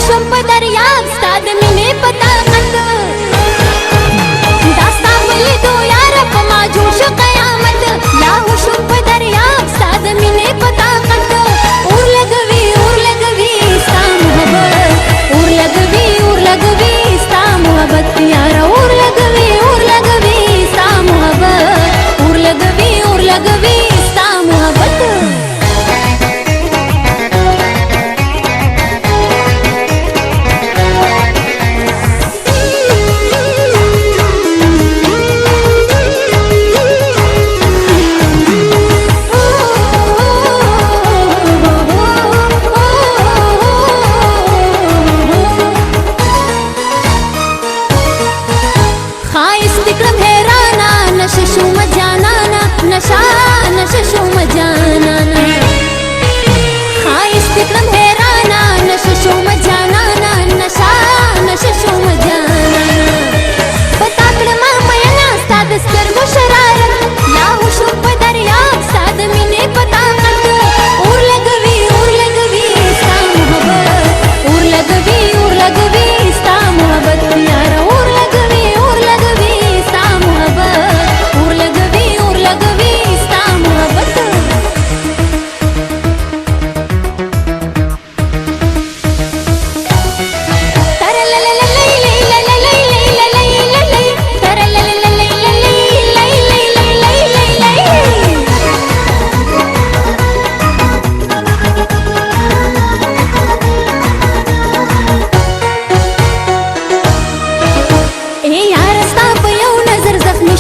شم په دریاب ستا د مینې په طاقت دا ستا په لیدو یاره په ما جوړ شو قیامت لاهو شم په دریاب ستا د مینې په طاقت اور لګوي ستا محبت اور لګوي ستا محبت یاره اور لګوي ستا محبت اور لګوي ستا محبت نشه شوم جانانا خایست کړم حیرانا نشه شوم جانانا نشه شوم جانانا پتا کړم مینا ستا د سترګو شرارت لاهو شوم په دریاب ستا د مینې په طاقت اور لګوي ستا محبت اور لګوي ستا محبت یاره اور لګوي ستا محبت اور لګوي ستا محبت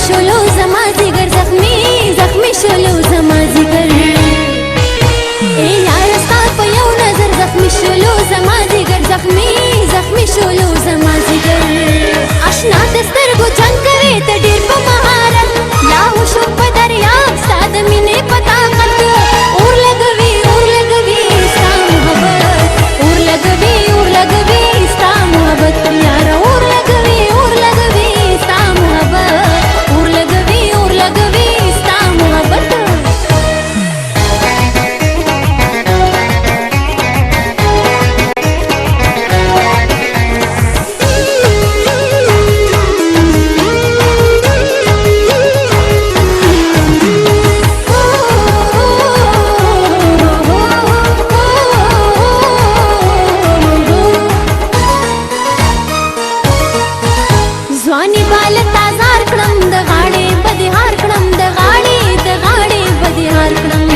شلو زما زیګر زخمی شلو زما زیګر ای یار ستا په یو نظر زخمی شلو زما زیګر زخمی شلو زما زیګر آشنا د سترګو جنګ کوي ته ډېر په مهارت لاهو شو په دریاب ستا د مینې په طاقت اور لګوي ستا محبت اور لګوي ستا محبت یاره اور لګوي ستا محبت اور لګوي ستا محبت ځواني بال تازار کړم د غاړې بدهار کړم د غاړې بدهار کړم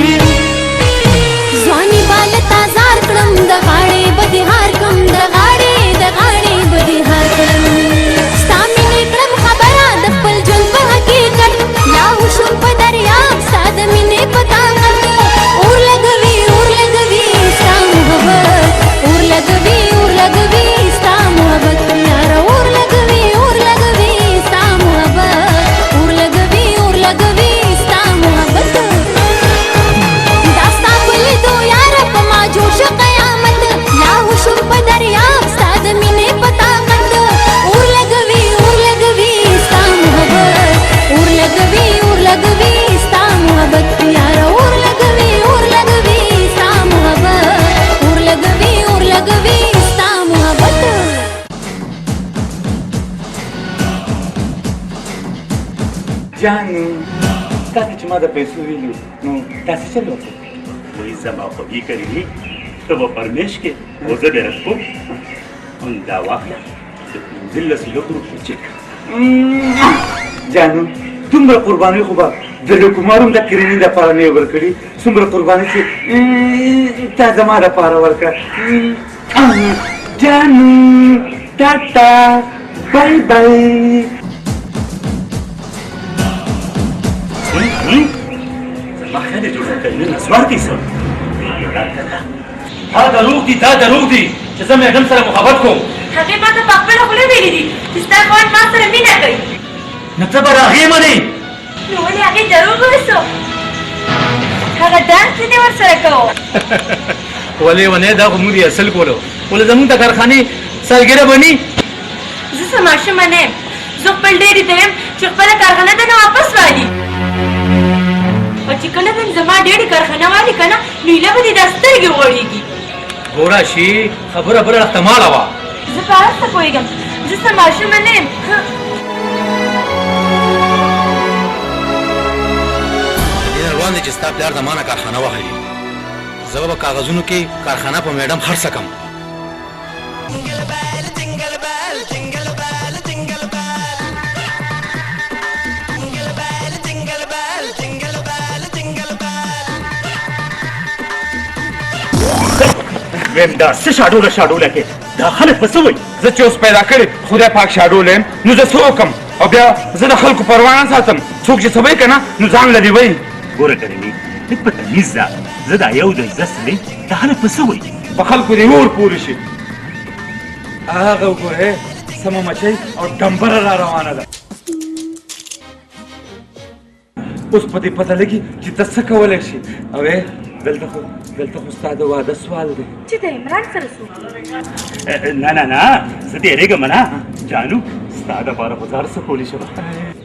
ځواني بال تازار کړم د غاړې بدهار کړم د غاړې بدهار کړم ستا مینې کړم خبره د خپل ژوند په حقیقت لاهو شوم په دریاب ستا د مینې په طاقت اور لګوي ستا محبت اور لګوي ستا محبت یاره اور لګوي ستا محبت اور لګوي ستا محبت دا ستا په لیدو یاره په ما جوړ شو قیامت لاهو شوم په دریاب ستا د مینې په طاقت اور لګوي ستا محبت اور لګوي ستا محبت یاره اور لګوي ستا محبت اور لګوي ستا محبت جانو تاسو چې ما د پیسو ویلو نو تاسو څه وکړو وایي زما خوږې کریمي ته به پرمیش کې او زه دې رسپوم دا واخله د 15 روپیو چک جانو دومره قرباني خو به د لوکمار هم د کرینې دپاره نه یې ورکړي څومره قرباني چې تا زما دپاره ورکړه جانو ټاټا بای بای زما خیال یې جوړه کوي نن اسوار کې سم دا دروغ دي چې زه میډم سره محبت کوم هغې ما ته په خپله خوله ویلي دي چې ستا ګوند ما سره مینه کوي نو ته به د هغې منې نو ولې هغې دروغ وویسو هغه ډانس دې ورسره کوو ولې ونې دا خو موږ یې اصل کولو ولې زموږ د کارخانې سالګرې بني زه څه ماشومه نه یم زه خپل ډېرې ته یم چې خپله کارخانه ته نه واپس والي او چې کله به زما ډېرې کارخانه والي که نه نو ایله به دې دا سترګې غوړېږي ګوره شي خبره بله احتماله وه زه په هر څه پوهېږم زه څه ماشومه نه یم دې روان دی چې ستا پلار د ما نه کارخانه واخلي زه به په کاغذونو کې کارخانه په میډم خرڅه کړم ویم دا څه شاډوله شاډوله کې دا خلک به څه وایي زه چې اوس پیدا کړې خدای پاک شاډول یم نو زه څه وکړم او بیا زه د خلکو پروا نه ساتم څوک چې څه وایي که نه نو ځان لرې وایي ګوره کریني لږ په تمیز ځه زه دا یو د عزت سړی دا خلک به څه وایي په خلکو دې اور پورې شي هغه وګورې سمه مچۍ او ډمبره را روانه ده اوس په دې پته لګي چې ته څه کولی شي اوې دلته خو ستا د واده سوال دی چې د عمران سره څوک نه نه نه زه تېرېږم نه جانو ستا دپاره خو زه هر څه کولی شم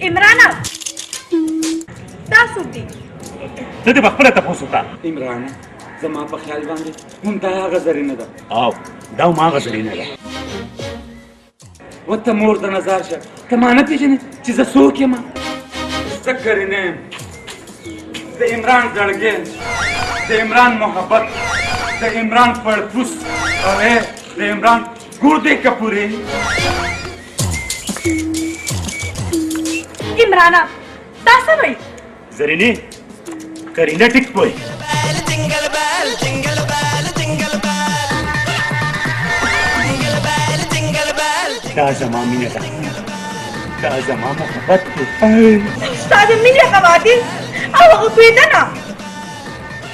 عمرانه دا څوک دي ته دې په خپله تپوس وکړه عمرانه زما په خیال باندې همدا هغه زرینه ده او دا هماغه زرینه ده وته مور د نظر شه ته ما نه پېژنې چې زه څوک یم زه کرینه یم د عمران زړګی د عمران محبت د عمران پړپوس او د عمران ګردې کپورې عمرانه دا څه وایي زرینې کرینه ټیک پوهې دا زما مینه ده دا زما محبت دی ستا د مینې خباتي او هغه پوهېدنه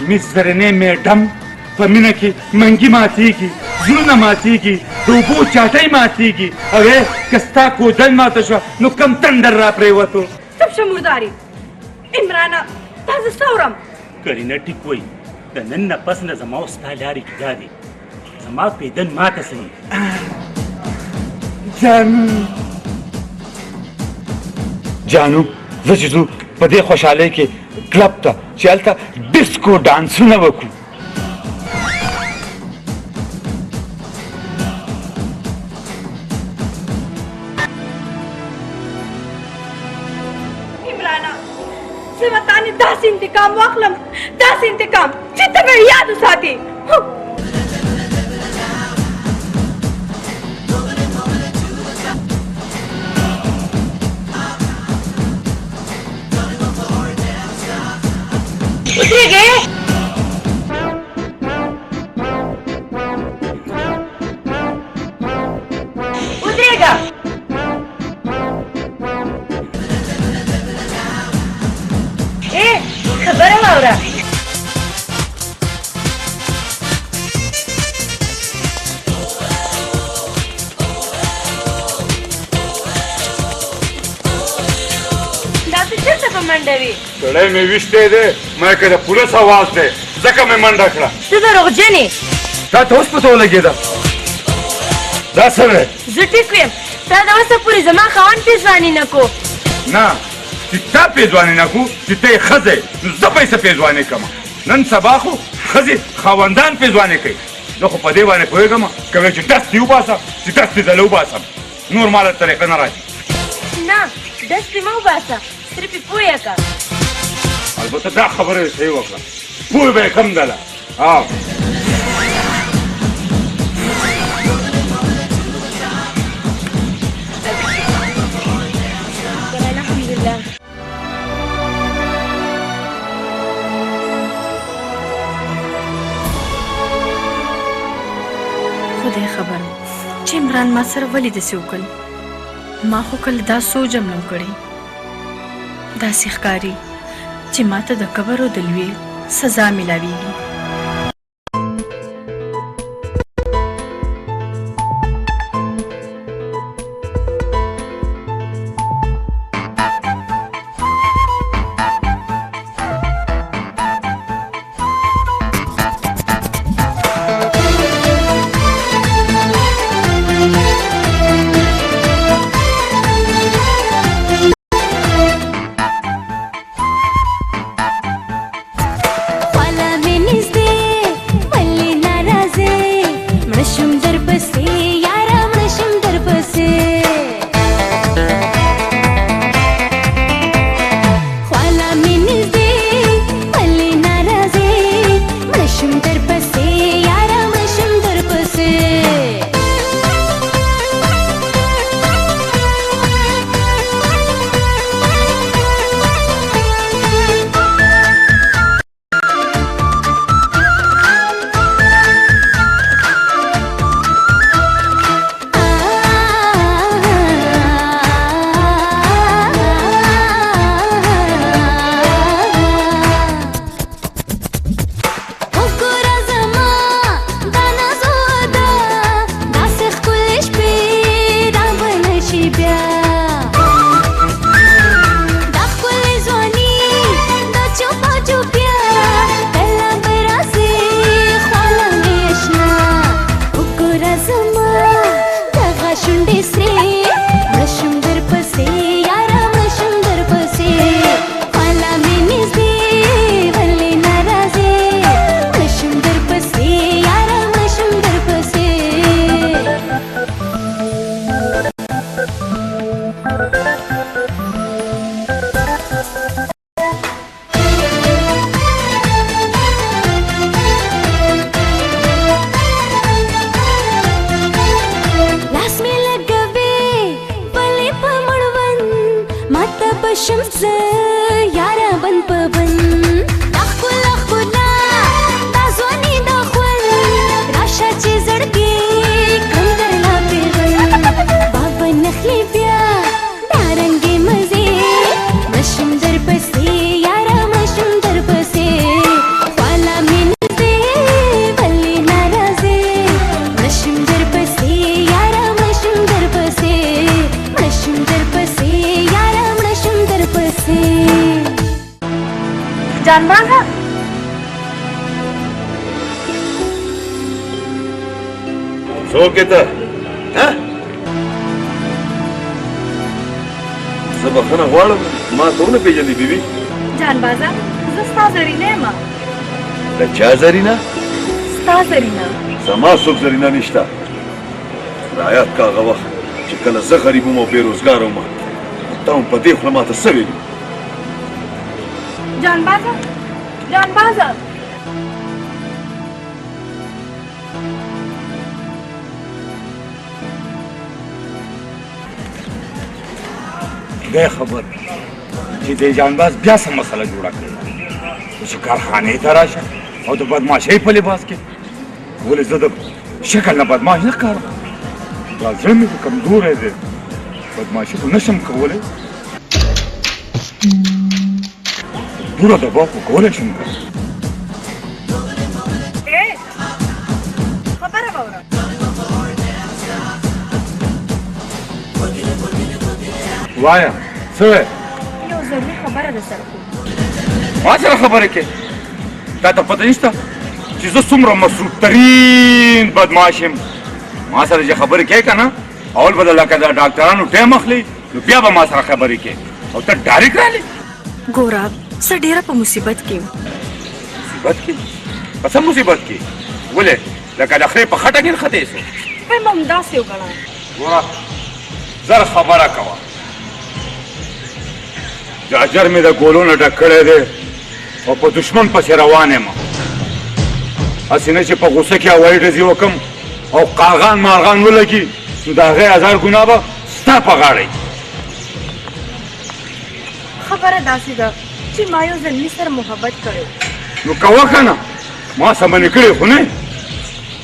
مس زرینې میډم په مینه کې منګي ماتېږي زړونه ماتېږي د اوبو چاټۍ ماتېږي اوې که ستا کودل ماته شوه نو کم تندر را پرېوتو چپ شه مرداري عمرانه دا زه څه اورم کرینه ټیک وایي د نن نه پس نه زما او ستا لارې جدا دي زما پیدن ماته صحیح جانو زه چې ځو په دې خوشحالۍ کې کلب ته چې هلته ډسکو ډانسونه وکړو عمرانه زه به تا نه داسې انتقام واخلم داسې انتقام چې ته به یې یاد وساتې ودرېږې ودرېږه خبره واوره دا ته چېرته په منډه وي سړی مې ویشتی دی ما که د پولیس اواز دی ځکه مې منډه کړه ته دروغجن یې تا ته اوس پته ولګېده دا څه دی زه ټیک یم تا د اوسه پورې زما خاوند پېزواني نه کو نه چې تا پېزواني نه کړو چې ته یې ښځه یې نو زه به یې څه پېزواني کړم نن سبا خو ښځې خاوندان پېزواني کوي زه خو په دې باندې پوهېږم که وایي چې ډس دې وباسم چې ډس دې زه وباسم نور ما له طریقه نه راځي نه دس دې مه وباسه صرف یې پوه یې کړه البته دا خبره یې صحیح وکړه پوه به یې کم دله الحمدلله خدای خبر چې عمران ما سره ولې داسې وکړل ما خو کله دا سوچ هم نه کړی داسې ښکاري چې ما ته د قبر او د لوی سزا میلاویږي خواله مې منډې سرې مړشم در پسې یاره مړشم در پسې والا مې نږدې ولې ناراضې مړشم در پسې یاره مړشم در پسې لاس مې لګوي ولې په مړوند ماته بشم زه یاره بند په بند دا ښکلا ښکلا دا ځواني دا خوند راشه چې زړګي کړم درله پیغند بابا نخلې بیا دا رنګې مزې مشم در پسې یاره مشم در پسې والا مې نږدې ولې ناراضې مشم در پسې یاره مشم در پسې مشم در پسې یاره مشم در پسې جانبازه څوک یې ته زه بخښنه غواړم ما ته ونه پېژندې بیبي جانبازه زه ستا زرینه یم د چا زرینه ستا زرینه زما څوک زرینه نشته رایاد کا هغه وخت چې کله زه غریب وم او بېروزګاره وم تا هم په دې خوله ماته څه ویلي جانبازه جانبازه دی خبر چې د جانباز بیا څه مسله جوړه کړې چې کارخانې ته راشه او د بدماشۍ په لباس کې ولې زه د شکل نه بدماش نه ښکارم دا زړه مې خو کمزوری دی بدماشي خو نشم کولی دوره دبا خو کولی شم که خبره واوره وایه څه وی یو ضروري خبره در سره کوم ما سره خبرې کې تا ته پته نشته چې زه څومره مصروف ترین بدماش یم ما سره چې خبرې کوې که نه اول به لکه د ډاکټرانو ټایم اخلي نو بیا به ما سره خبرې کوې او ته ډایرکټ رالې ګوره زه ډېره په مصیبت کې یم مصیبت کې په څه مصیبت کې ولې لکه د خرې په خټه کې نښتې سو وایي ما همداسې وګڼه ګوره زر خبره کوه جاجر مې د ګولو نه ډک کړی دی او په دشمن پسې روان یم هسې نه چې په غوسه کې هوایي ډزې وکړم او قاغان مارغان ولګي نو د هغې هزار ګناه به ستا په غاړه خبره داسې ده چې ما یو زلمي سره محبت کړی نو کوه که نه ما سمنې کړې خو نه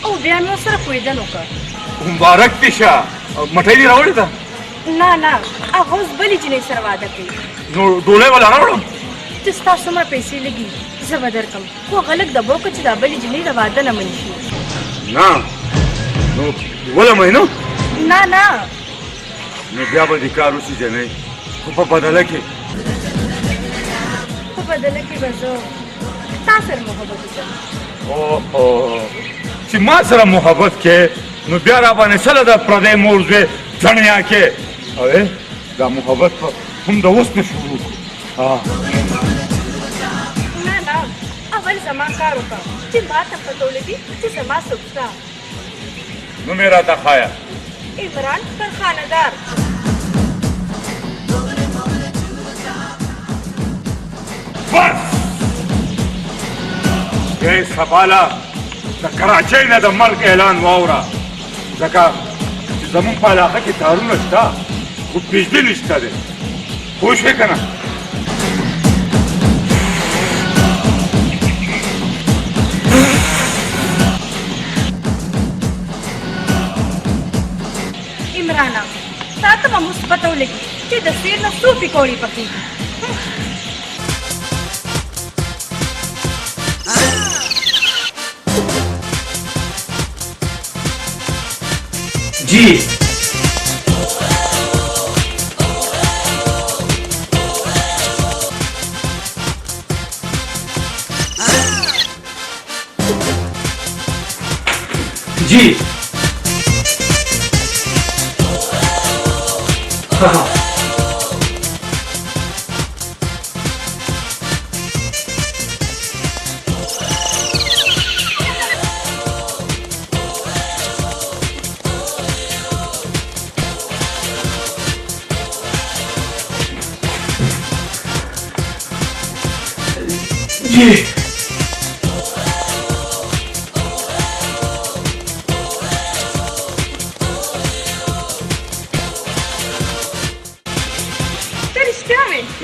او بیا مې ورسره کویدن وکړ مبارک دې شه مټۍ دې راوړې ده نه نه هغه اوس بلې جینۍ سره واده کوي نو ډولی به لا راوړم چې ستا څومره پیسې لګي زه به درکړم خو هغه لږ دبا وکړه چې دا بلې جینۍ د واده نه منې شي نه نو اوله مهینه نه نه نو بیا به دې کار وشي جنۍ خو په بدله کې په بدله کې به زه تا سره محبت وکړم اوهو چې ما سره محبت کې نو بیا را باندې څه ده د پردی مور زوی ځڼیا کې اوې دا محبت به هم د اوس نه شروع کړو نه نه اول زما کار وکړه چې ما ته پته ولګي چې زما څوک شته نو مې راته ښایه عمران کارخانهدار بس ای سباله د کراچۍ نه د مرګ اعلان واوره ځکه چې زمونږ په علاقه کې تارونه شته خو بجلي نشته دی پوه شوې که نه عمرانا تا ته به اوس پته ولګي چې د سیر نه څو پکوړې پخېږي जी जी څخه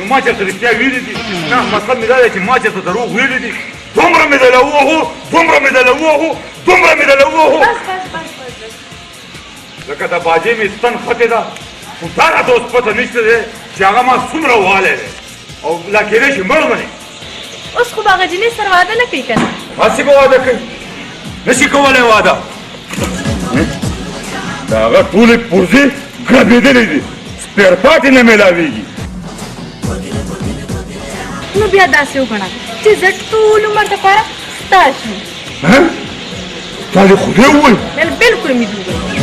نو ما چېرته رښتیا ویلي دي نه مطلب مې دا دی چې ما چېرته دروغ ویلي دي دومره مې دله ووهو دومره مې دله ووهو دومره مې دله ووهو لکه د باجې مې ستن ختې ده خو دا راته اوس پته نشته دی چې هغه ما څومره وهلی دی او لا کېدای شي مړ منې اوس خو به هغه جینۍ سره واده نه کوي که نه هسې به واده کوي نشي کولی واده د هغه ټولې پرزې ګربېدلې دي سپېر پاتې نه میلاویږي نو بیا داسې وګڼه چې زه ټول عمر دپاره ستا شم تا دې خدای ووایي بلکل مې دې ووایي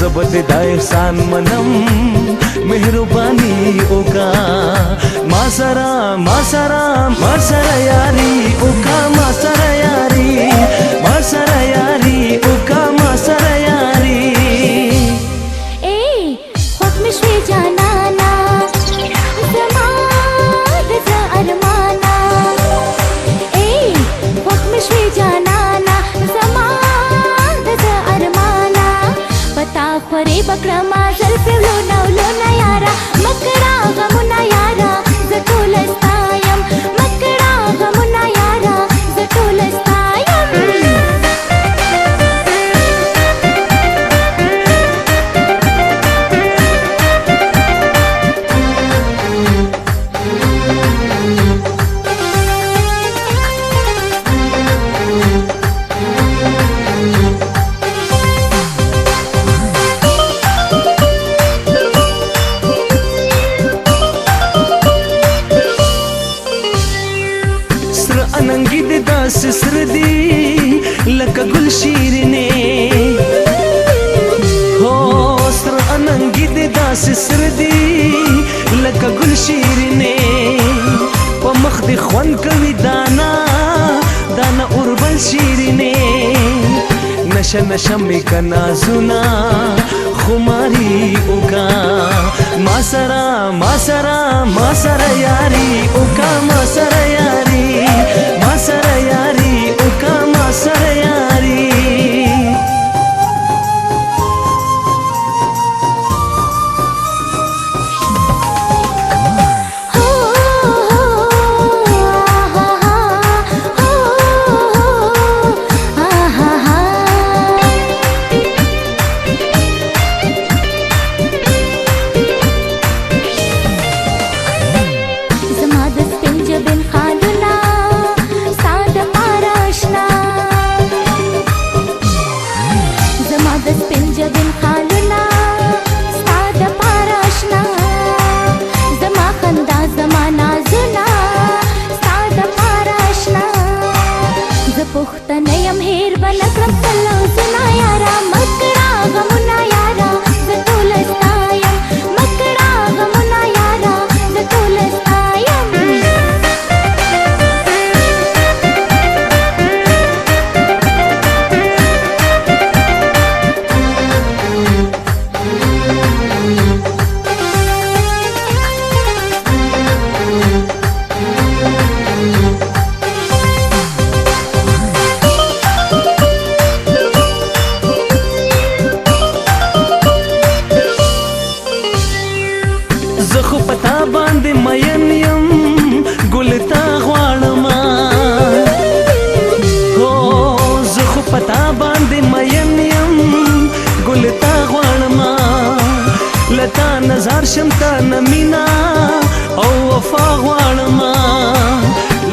زبد دا احسان منم مهرباني اوکا ما سره یاري اوکا ما سره یاري اوکا ما سره یاري اے خوښ مې شوې جانانا زما د زړه ارمانا اے خوښ مې شوې جانانا زما د زړه ارمانا پتا خورې بکړما زلفې ولونه ولونه یارا مکړه غمونه یارا زه ټول ستایم مکړه غمونه یارا زه ټول ستایم سسر دی لکه گل شیرینه هو سر اننګي د داس سر دی لکه گل شیرینه په مخ دی خوان کوي دانا اوربل شیرینه نشه می کنا زنا خماري اوکا ما سره یاري اوکا ما سره یاري اوکا ما سره یاري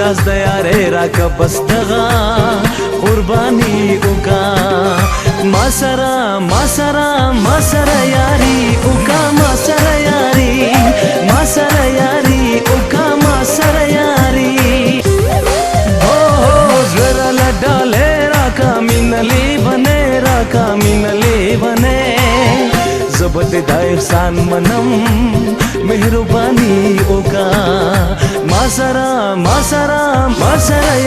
راز د یارې راکه بس دغه قرباني وکا ما سره یاري وکا ما سره یاري وکا ما سره یاري هو زړه لډاله راکا مینلې بنه زبد دا احسان منم مهرباني وکا ما سره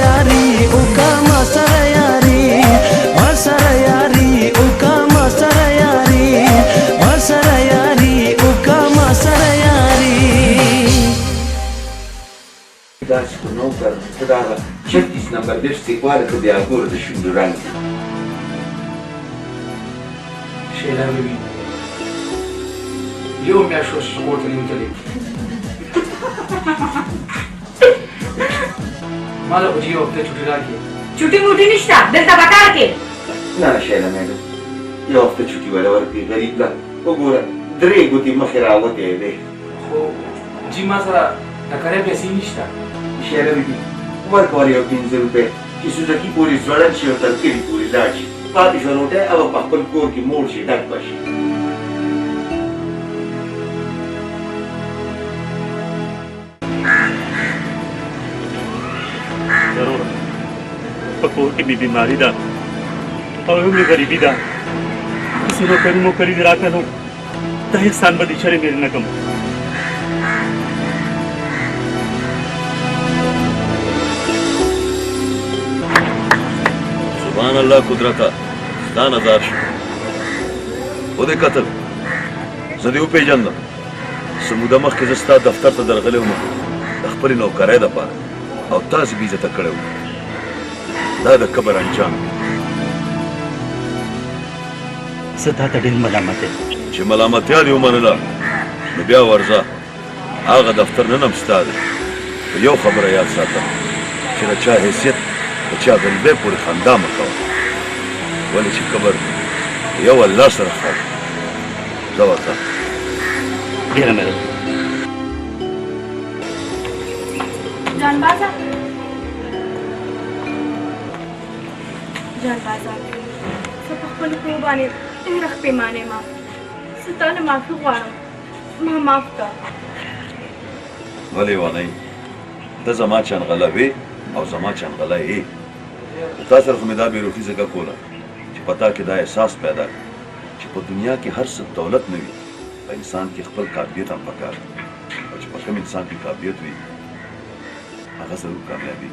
یاري وکا ما سره یاري وکا ما سره یاري وکا ما سره یاري dați cu nou că da certis na bărbește coară că de acolo de șunduranță. شیلا بیبي یو میاشت وشو چې کور ته نه تللی ما له خو چې یو هفته چوټي راکړې چوټي موټي نشته دلته به کار کې نه شیلا مېډم یو هفته چوټي ولا ورکړي غریب لا وګوره درې ګوتې مخې راوتې دی خو جی ما سره د کرۍ پیسې نشته شیلا بیبي ورکوه یو 15 روپۍ چې سوزکي پورې ځوړند شي او تر کلي پورې لاړ شي پاتې شوه روټۍ او په خپل کور کې موړ شي ډک به شي ضرور په کور کې مې بیماري ده او هم مې غریبي ده کسی نوکري موکري دې راکړه نو دا احسان به دې چرې مې نه کوم سبحان الله قدرته ستا نظر شو ودې کتل زه دې وپېژندم څه موده مخکې زه ستا دفتر ته درغلی وم د خپلې نوکرۍ دپاره او تاسې بې عزته کړی وم دا د کبر انجام زه تا ته ډېر ملامت یم چې ملامتیا دې ومنله نو بیا ورځه هغه دفتر نن هم ستا دی په یو خبره یاد ساته چې د چا حیثیت د چا غریبۍ پورې خندا مه کوه ولې چې کبر یو الله سره خاو زه ورته ډېره مهرباني جان بازا زه په خپلو پښو باندې ډېره پښېمانه یم زه تا نه معافي غواړم ما معاف کړه ولې ونئ ته زما چنغله وې او زما چنغله یې تا سره خو مې دا بېروخي ځکه کوله چې په تا کې دا احساس پیدا کړ چې په دنیا کې هر څه دولت نه وي په انسان کې خپل قابلیت هم پکار دی او چې په کوم انسان کې قابلیت وي هغه ضرور کامیابي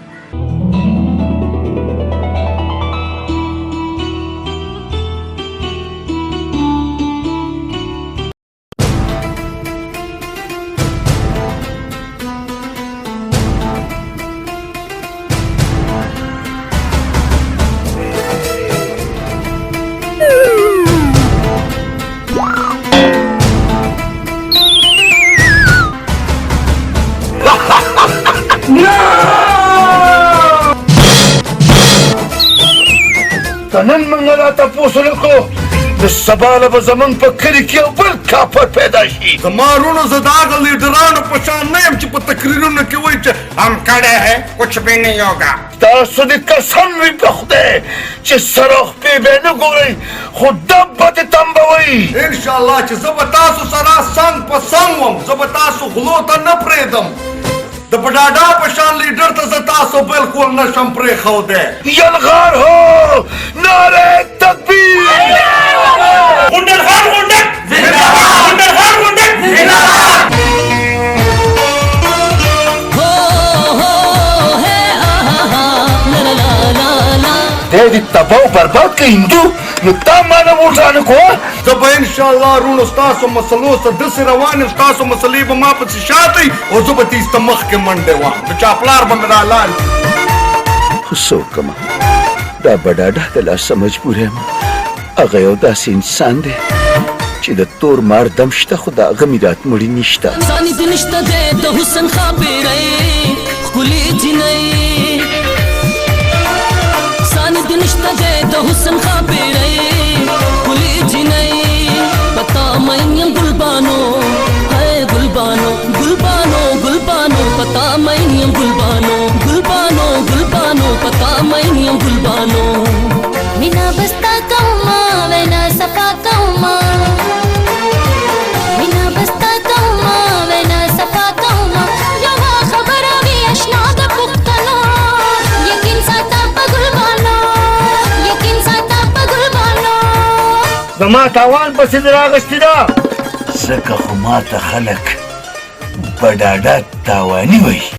نن موږ را تپوس وکړو د سبا له به زموږ په کلي کې یو بل کافر پیدا شي زما وروڼو زه د هغه لیډرانو په شان نه یم چې په تقریرونو کې وایي چې هم کړی ہے کچھ بھی نہیں ہوگا تاسو دې قسم وي په خدای چې سرخپې به نه ګورئ خو دب به دې تمبوئ انشاءالله چې زه به تاسو سره څنګ په څنګ وم زه به تاسو غلو ته نه پرېږدم د بډاډا په شان لیډر ته زه تاسو بالکل نشم پرېښودی یلغار هو نعره تکبیر غونډل خان غونډل غونډل خان غونډل دې دې تباہ او برباد کړي هندو نو تا ما نه وټانه کو زه به انشاءالله وروڼو ستاسو مسلو څه داسې روان یم ستاسو مسلې به ما پسې شاته وي او زه به تیسته مخکې منډې وهم د چا پلار به مې رالاړ خو څه وکړمه دا بډاډه د لاسه مجبور یم هغه یو داسې انسان دی چې د تور مار دم شته خو د هغه میرات مړي نشته ځاني دې نشته دی د حسن ښاپېرۍ ښکلې جینۍ ځاني دې نشته دی د حسن ښاپېرۍ ښکلې جینۍ پتا مین یم ګلبانو هی ګلبانو ګلبانو ګلبانو پتا مین یم ګلبانو ګلبانو गुलबानो गुलबानो पता मैनियम गुलबानो मिना बस्ता comma vena सफा कौमा मिना बस्ता comma vena सफा कौमा यवा खबर वी अशना द पुख्तनो यकीन साता पगुलबानो यकीन साता पगुलबानो زما تاوان پسې دې راغستې ده ځکه خو ماته خلک بډاډه تاواني وایي